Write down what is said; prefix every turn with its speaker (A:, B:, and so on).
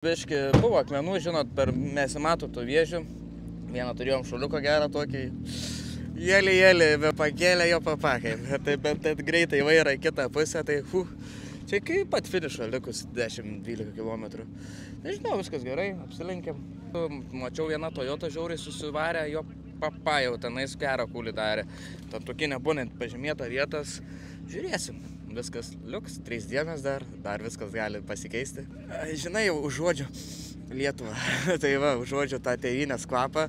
A: Biški buvo akmenų, žinot, mes mato tų vėžių. Vieną turėjom šuliuką gerą tokį. Jėlį, be pakėlė jo papakai. Bet greitai vairą į kitą pusę, tai čia kaip pat finišo likus 10-12 km. Nežinau, viskas gerai, apsilenkėm. Mačiau vieną Toyota žiauriai susivarę, jo papa jau tenais gerą kūlį darė. Ten tokie nebūnant pažymėta vietas. Žiūrėsim. Viskas liuks, 3 dienas dar viskas gali pasikeisti. Žinai, jau užuodžiu Lietuvą. Tai va, užuodžiu tą tėvynės kvapą.